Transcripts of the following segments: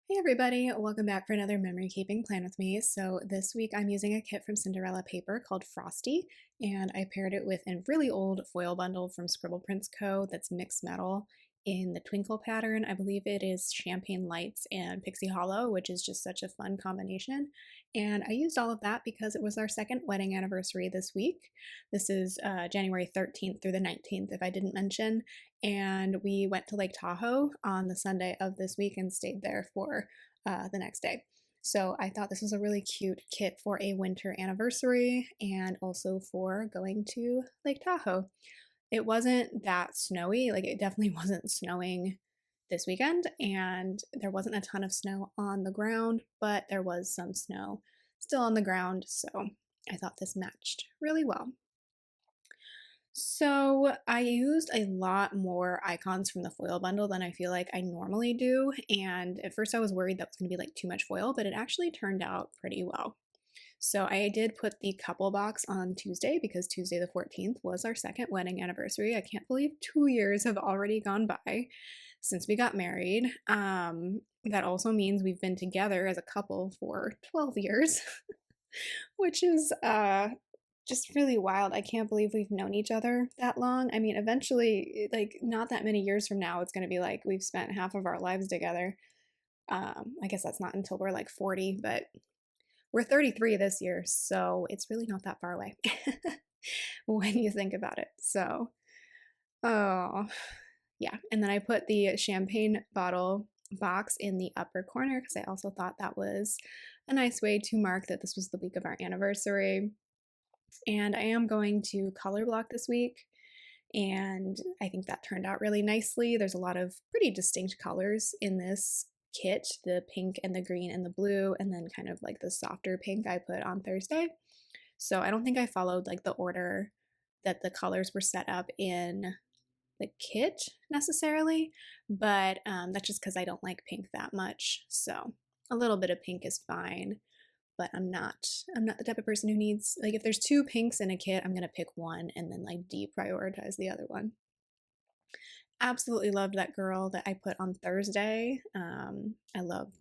Hey everybody, welcome back for another memory keeping plan with me. So this week I'm using a kit from Cinderella Paper called Frosty, and I paired it with a really old foil bundle from Scribble Prints Co. that's mixed metal in the twinkle pattern. I believe it is Champagne Lights and Pixie Hollow, which is just such a fun combination. And I used all of that because it was our second wedding anniversary this week. This is January 13th through the 19th, if I didn't mention, and we went to Lake Tahoe on the Sunday of this week and stayed there for the next day. So I thought this was a really cute kit for a winter anniversary and also for going to Lake Tahoe. It wasn't that snowy, like it definitely wasn't snowing this weekend, and there wasn't a ton of snow on the ground, but there was some snow still on the ground, so I thought this matched really well. So I used a lot more icons from the foil bundle than I feel like I normally do, and at first I was worried that was going to be like too much foil, but it actually turned out pretty well. So I did put the couple box on Tuesday because Tuesday the 14th was our second wedding anniversary. I can't believe 2 years have already gone by since we got married. That also means we've been together as a couple for 12 years, which is just really wild. I can't believe we've known each other that long. I mean, eventually, like, not that many years from now, it's going to be like we've spent half of our lives together. I guess that's not until we're like 40, but we're 33 this year, so it's really not that far away when you think about it. So, oh, yeah. And then I put the champagne bottle box in the upper corner because I also thought that was a nice way to mark that this was the week of our anniversary. And I am going to color block this week, and I think that turned out really nicely. There's a lot of pretty distinct colors in this kit, the pink and the green and the blue, and then kind of like the softer pink I put on Thursday. So I don't think I followed like the order that the colors were set up in the kit necessarily, but that's just because I don't like pink that much. So a little bit of pink is fine, but I'm not the type of person who needs, like, if there's two pinks in a kit, I'm gonna pick one and then like deprioritize the other one. Absolutely loved that girl that I put on Thursday. I love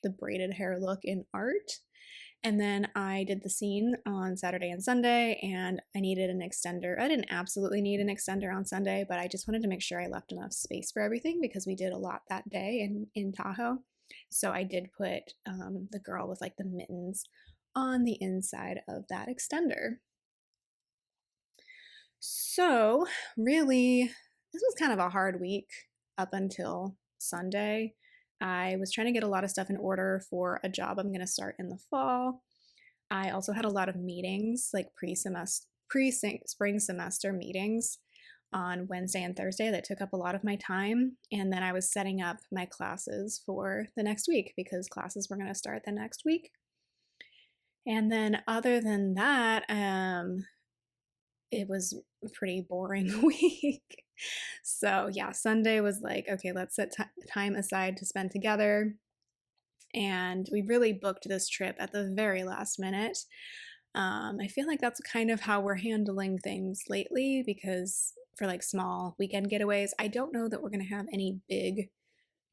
the braided hair look in art. And then I did the scene on Saturday and Sunday, and I needed an extender. I didn't absolutely need an extender on Sunday, but I just wanted to make sure I left enough space for everything because we did a lot that day in Tahoe. So I did put the girl with like the mittens on the inside of that extender. So, really, this was kind of a hard week up until Sunday. I was trying to get a lot of stuff in order for a job I'm going to start in the fall. I also had a lot of meetings, like pre-spring semester meetings on Wednesday and Thursday that took up a lot of my time. And then I was setting up my classes for the next week because classes were going to start the next week. And then other than that, it was a pretty boring week. So yeah, Sunday was like, okay, let's set time aside to spend together. And we really booked this trip at the very last minute. I feel like that's kind of how we're handling things lately because for like small weekend getaways, I don't know that we're going to have any big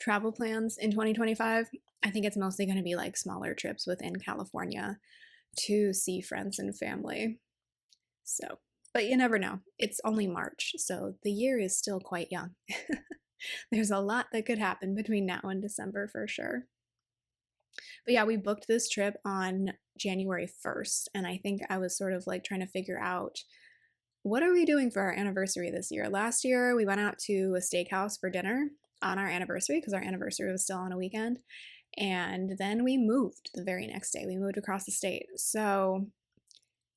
travel plans in 2025. I think it's mostly going to be like smaller trips within California to see friends and family. So, but you never know. It's only March, so the year is still quite young. There's a lot that could happen between now and December for sure. But yeah, we booked this trip on January 1st, and I think I was sort of like trying to figure out what are we doing for our anniversary this year? Last year, we went out to a steakhouse for dinner on our anniversary because our anniversary was still on a weekend. And then we moved the very next day. We moved across the state. So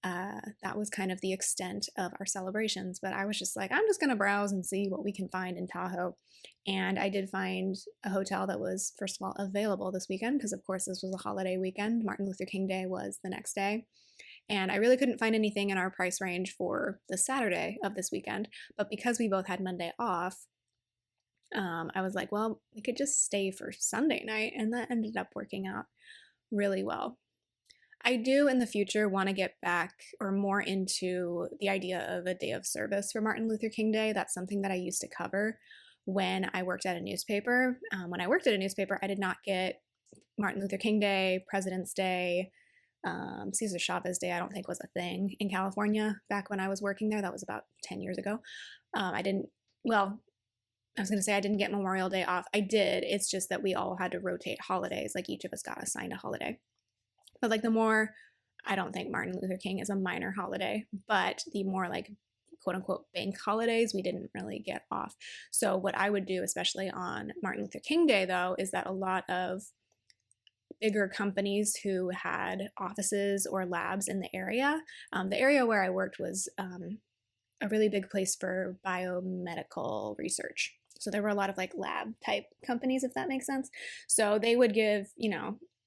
that was kind of the extent of our celebrations. But I was just like, I'm just going to browse and see what we can find in Tahoe. And I did find a hotel that was, first of all, available this weekend because, of course, this was a holiday weekend. Martin Luther King Day was the next day. And I really couldn't find anything in our price range for the Saturday of this weekend. But because we both had Monday off, I was like, well, we could just stay for Sunday night. And that ended up working out really well. I do in the future want to get back or more into the idea of a day of service for Martin Luther King Day. That's something that I used to cover when I worked at a newspaper. When I worked at a newspaper, I did not get Martin Luther King Day, President's Day, Cesar Chavez Day, I don't think was a thing in California back when I was working there. That was about 10 years ago. I didn't, well, I was going to say I didn't get Memorial Day off. I did. It's just that we all had to rotate holidays. Like each of us got assigned a holiday. But like the more, I don't think Martin Luther King is a minor holiday, but the more like quote unquote bank holidays, we didn't really get off. So what I would do, especially on Martin Luther King Day though, is that a lot of bigger companies who had offices or labs in the area where I worked was a really big place for biomedical research. So there were a lot of like lab type companies, if that makes sense. So they would give,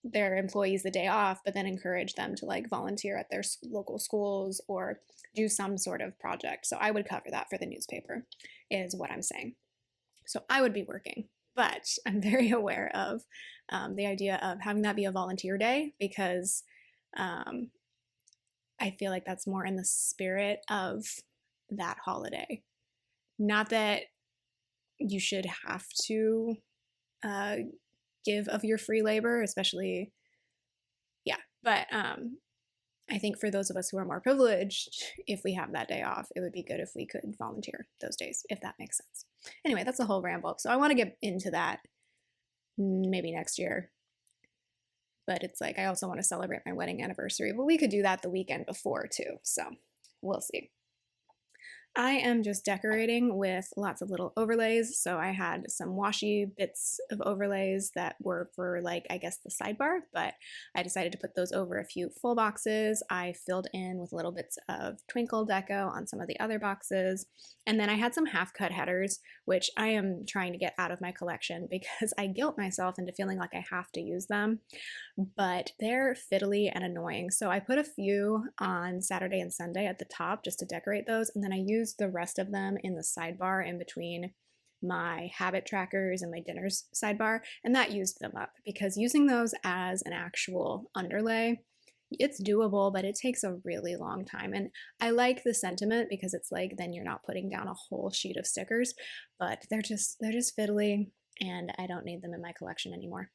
their employees the day off, but then encourage them to like volunteer at their local schools or do some sort of project. So I would cover that for the newspaper, is what I'm saying. So I would be working, but I'm very aware of the idea of having that be a volunteer day because I feel like that's more in the spirit of that holiday. Not that you should have to give of your free labor, especially, but I think for those of us who are more privileged, if we have that day off, it would be good if we could volunteer those days, if that makes sense. Anyway, that's a whole ramble. So I want to get into that maybe next year. But it's like I also want to celebrate my wedding anniversary, but we could do that the weekend before too. So we'll see. I am just decorating with lots of little overlays. So I had some washi bits of overlays that were for like, I guess the sidebar, but I decided to put those over a few full boxes. I filled in with little bits of twinkle deco on some of the other boxes. And then I had some half cut headers, which I am trying to get out of my collection because I guilt myself into feeling like I have to use them, but they're fiddly and annoying. So I put a few on Saturday and Sunday at the top just to decorate those. And then I used the rest of them in the sidebar in between my habit trackers and my dinners sidebar, and that used them up because using those as an actual underlay, it's doable, but it takes a really long time. And I like the sentiment because it's like then you're not putting down a whole sheet of stickers, but they're just fiddly and I don't need them in my collection anymore.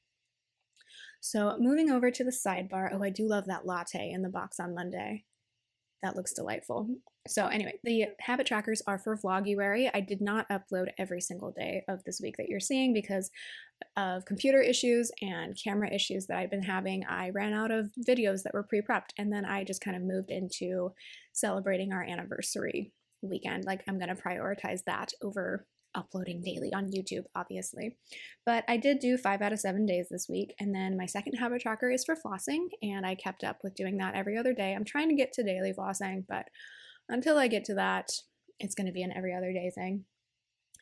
So moving over to the sidebar, oh, I do love that latte in the box on Monday. That looks delightful. So anyway, the habit trackers are for Vloguary. I did not upload every single day of this week that you're seeing because of computer issues and camera issues that I've been having. I ran out of videos that were pre-prepped, and then I just kind of moved into celebrating our anniversary weekend. Like I'm going to prioritize that over uploading daily on YouTube, obviously. But I did do 5 out of 7 days this week. And then my second habit tracker is for flossing. And I kept up with doing that every other day. I'm trying to get to daily flossing, but until I get to that, it's going to be an every other day thing.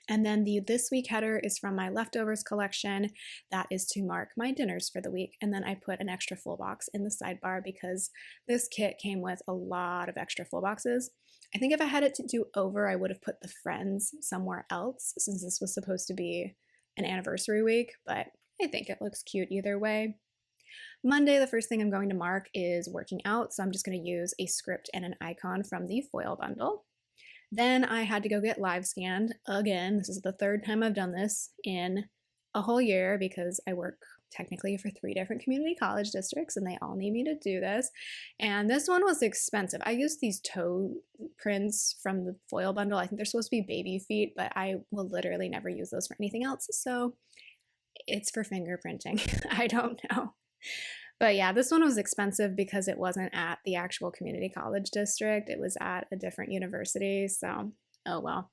And then the this week header is from my leftovers collection. That is to mark my dinners for the week. And then I put an extra full box in the sidebar because this kit came with a lot of extra full boxes. I think if I had it to do over, I would have put the friends somewhere else since this was supposed to be an anniversary week, but I think it looks cute either way. Monday, the first thing I'm going to mark is working out, so I'm just going to use a script and an icon from the foil bundle. Then I had to go get live scanned again. This is the third time I've done this in a whole year because I work technically for 3 different community college districts and they all need me to do this. And this one was expensive. I used these toe prints from the foil bundle. I think they're supposed to be baby feet, but I will literally never use those for anything else. So it's for fingerprinting. I don't know. But yeah, this one was expensive because it wasn't at the actual community college district. It was at a different university. So, oh well.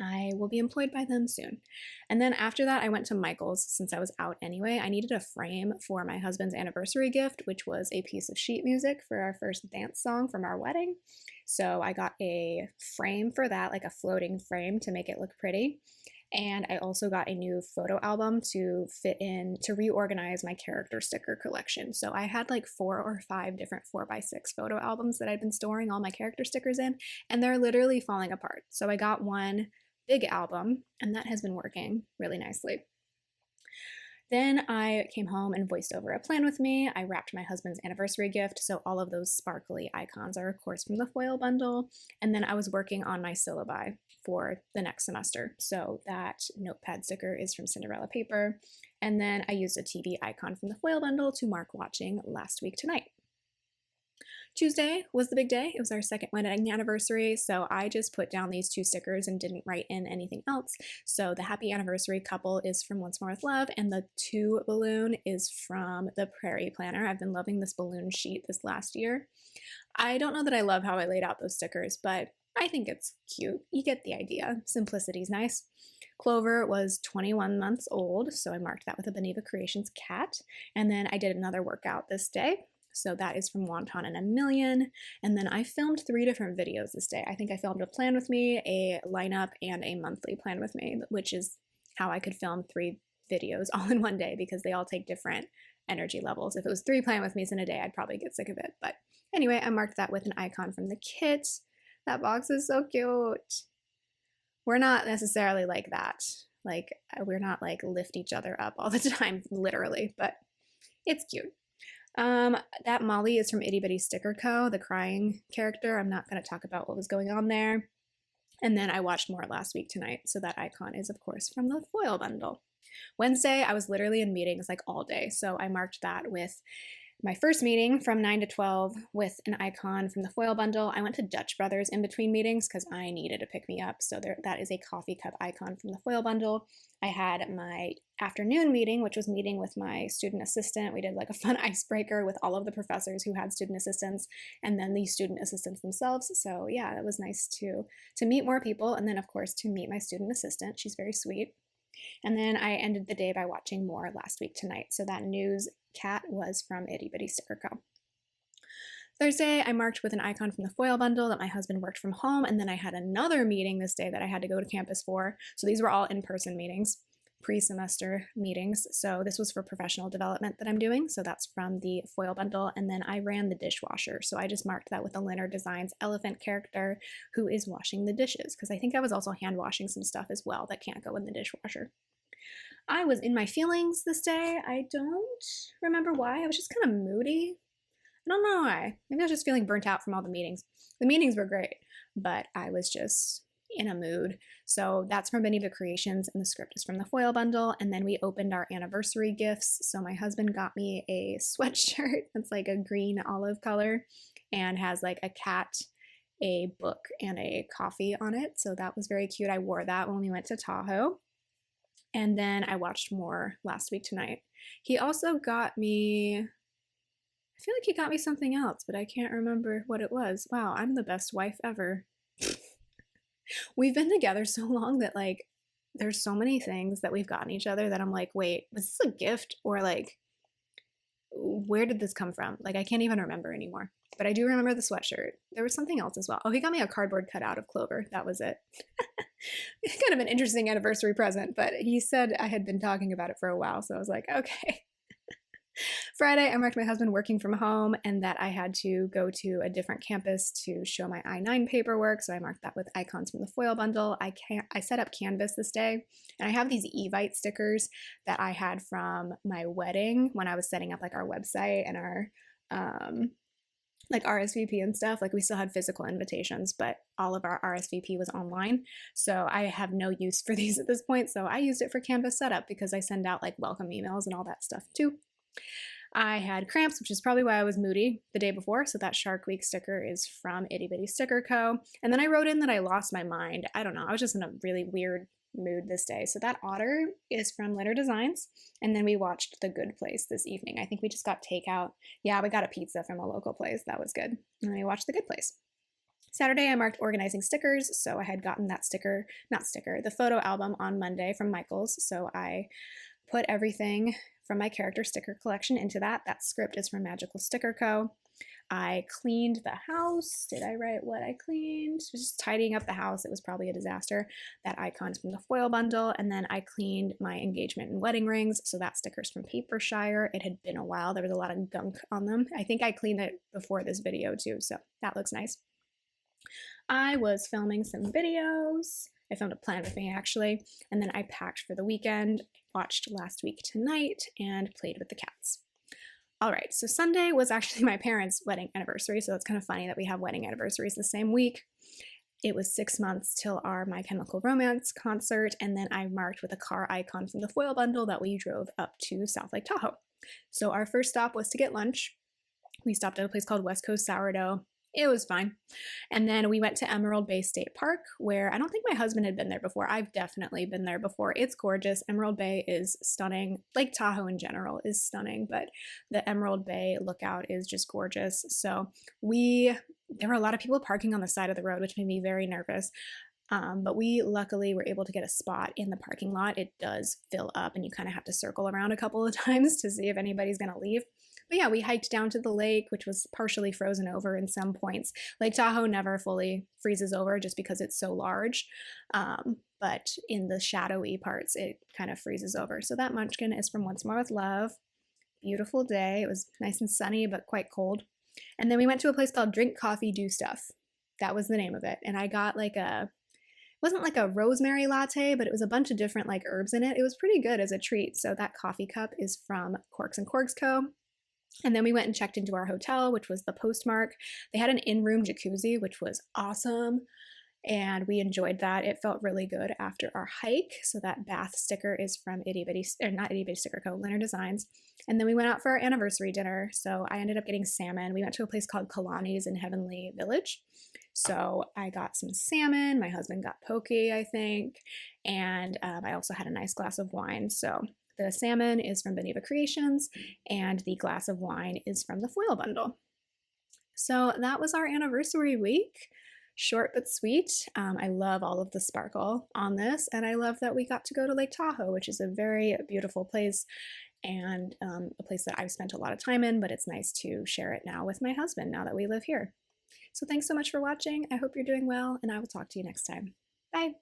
I will be employed by them soon. And then after that, I went to Michael's since I was out anyway. I needed a frame for my husband's anniversary gift, which was a piece of sheet music for our first dance song from our wedding. So I got a frame for that, like a floating frame to make it look pretty. And I also got a new photo album to fit in, to reorganize my character sticker collection. So I had like 4 or 5 different 4x6 photo albums that I'd been storing all my character stickers in, and they're literally falling apart. So I got one big album, and that has been working really nicely. Then I came home and voiced over a plan with me. I wrapped my husband's anniversary gift, so all of those sparkly icons are of course from the foil bundle. And then I was working on my syllabi for the next semester. So that notepad sticker is from Cinderella Paper. And then I used a TV icon from the foil bundle to mark watching Last Week Tonight. Tuesday was the big day. It was our second wedding anniversary, so I just put down these 2 stickers and didn't write in anything else. So the happy anniversary couple is from Once More With Love, and the 2 balloon is from the Prairie Planner. I've been loving this balloon sheet this last year. I don't know that I love how I laid out those stickers, but I think it's cute. You get the idea. Simplicity's nice. Clover was 21 months old, so I marked that with a Beneva Creations cat. And then I did another workout this day. So that is from Wonton and a Million. And then I filmed 3 different videos this day. I think I filmed a plan with me, a lineup, and a monthly plan with me, which is how I could film 3 videos all in one day because they all take different energy levels. If it was 3 plan with me's in a day, I'd probably get sick of it. But anyway, I marked that with an icon from the kit. That box is so cute. We're not necessarily like that. Like, we're not like lift each other up all the time, literally, but it's cute. That Molly is from Itty Bitty Sticker Co., the crying character. I'm not going to talk about what was going on there. And then I watched more Last Week Tonight. So that icon is, of course, from the foil bundle. Wednesday, I was literally in meetings like all day. So I marked that with my first meeting from 9 to 12 with an icon from the foil bundle. I went to Dutch Brothers in between meetings because I needed to pick me up. So that is a coffee cup icon from the foil bundle. I had my afternoon meeting, which was meeting with my student assistant. We did like a fun icebreaker with all of the professors who had student assistants and then the student assistants themselves. So yeah, it was nice to meet more people. And then of course to meet my student assistant. She's very sweet. And then I ended the day by watching more Last Week Tonight. So that news cat was from Itty Bitty Sticker Co. Thursday, I marked with an icon from the foil bundle that my husband worked from home, and then I had another meeting this day that I had to go to campus for. So these were all in-person meetings, pre-semester meetings. So this was for professional development that I'm doing. So that's from the foil bundle. And then I ran the dishwasher. So I just marked that with the Leonard Designs elephant character who is washing the dishes, because I think I was also hand washing some stuff as well that can't go in the dishwasher. I was in my feelings this day. I don't remember why. I was just kind of moody. I don't know why. Maybe I was just feeling burnt out from all the meetings. The meetings were great, but I was just in a mood. So that's from Beneva Creations, and the script is from the foil bundle. And then we opened our anniversary gifts. So my husband got me a sweatshirt that's like a green olive color and has like a cat, a book, and a coffee on it. So that was very cute. I wore that when we went to Tahoe. And then I watched more Last Week Tonight. He also got me, I feel like he got me something else, but I can't remember what it was. Wow, I'm the best wife ever. We've been together so long that like, there's so many things that we've gotten each other that I'm like, wait, was this a gift? Or like, where did this come from? Like, I can't even remember anymore. But I do remember the sweatshirt. There was something else as well. Oh, he got me a cardboard cutout of Clover. That was it. It's kind of an interesting anniversary present, but he said I had been talking about it for a while, so I was like, okay. Friday, I marked my husband working from home and that I had to go to a different campus to show my I-9 paperwork, so I marked that with icons from the foil bundle. I set up Canvas this day, and I have these Evite stickers that I had from my wedding when I was setting up like our website and our like RSVP and stuff. Like we still had physical invitations, but all of our RSVP was online. So I have no use for these at this point. So I used it for Canvas setup because I send out like welcome emails and all that stuff too. I had cramps, which is probably why I was moody the day before. So that Shark Week sticker is from Itty Bitty Sticker Co. And then I wrote in that I lost my mind. I don't know. I was just in a really weird mood this day. So that otter is from Leonard Designs. And then we watched The Good Place this evening. I think we just got takeout. Yeah, we got a pizza from a local place. That was good. And then we watched The Good Place. Saturday, I marked organizing stickers. So I had gotten that the photo album on Monday from Michaels. So I put everything from my character sticker collection into that. That script is from Magical Sticker Co. I cleaned the house. Did I write what I cleaned? Just tidying up the house. It was probably a disaster. That icon's from the foil bundle. And then I cleaned my engagement and wedding rings. So that sticker's from Papershire. It had been a while. There was a lot of gunk on them. I think I cleaned it before this video too. So that looks nice. I was filming some videos. I filmed a plan with me actually. And then I packed for the weekend, watched Last Week Tonight, and played with the cats. All right, so Sunday was actually my parents' wedding anniversary, so it's kind of funny that we have wedding anniversaries the same week. It was 6 months till our My Chemical Romance concert, and then I marked with a car icon from the foil bundle that we drove up to South Lake Tahoe. So our first stop was to get lunch. We stopped at a place called West Coast Sourdough. It was fine. And then we went to Emerald Bay State Park, where I don't think my husband had been there before. I've definitely been there before. It's gorgeous. Emerald Bay is stunning. Lake Tahoe in general is stunning, but the Emerald Bay lookout is just gorgeous. So there were a lot of people parking on the side of the road, which made me very nervous. But we luckily were able to get a spot in the parking lot. It does fill up, and you kind of have to circle around a couple of times to see if anybody's going to leave. But yeah, we hiked down to the lake, which was partially frozen over in some points. Lake Tahoe never fully freezes over just because it's so large. But in the shadowy parts, it kind of freezes over. So that munchkin is from Once More with Love. Beautiful day. It was nice and sunny, but quite cold. And then we went to a place called Drink Coffee Do Stuff. That was the name of it. And I got wasn't like a rosemary latte, but it was a bunch of different like herbs in it. It was pretty good as a treat. So that coffee cup is from Corks and Corks Co. And then we went and checked into our hotel, which was the Postmark. They had an in-room jacuzzi, which was awesome. And we enjoyed that. It felt really good after our hike. So that bath sticker is from not Itty Bitty Sticker Co., Leonard Designs. And then we went out for our anniversary dinner. So I ended up getting salmon. We went to a place called Kalani's in Heavenly Village. So I got some salmon. My husband got poke, I think. And I also had a nice glass of wine. So the salmon is from Beneva Creations, and the glass of wine is from the foil bundle. So that was our anniversary week. Short but sweet. I love all of the sparkle on this, and I love that we got to go to Lake Tahoe, which is a very beautiful place and a place that I've spent a lot of time in, but it's nice to share it now with my husband now that we live here. So thanks so much for watching. I hope you're doing well, and I will talk to you next time. Bye.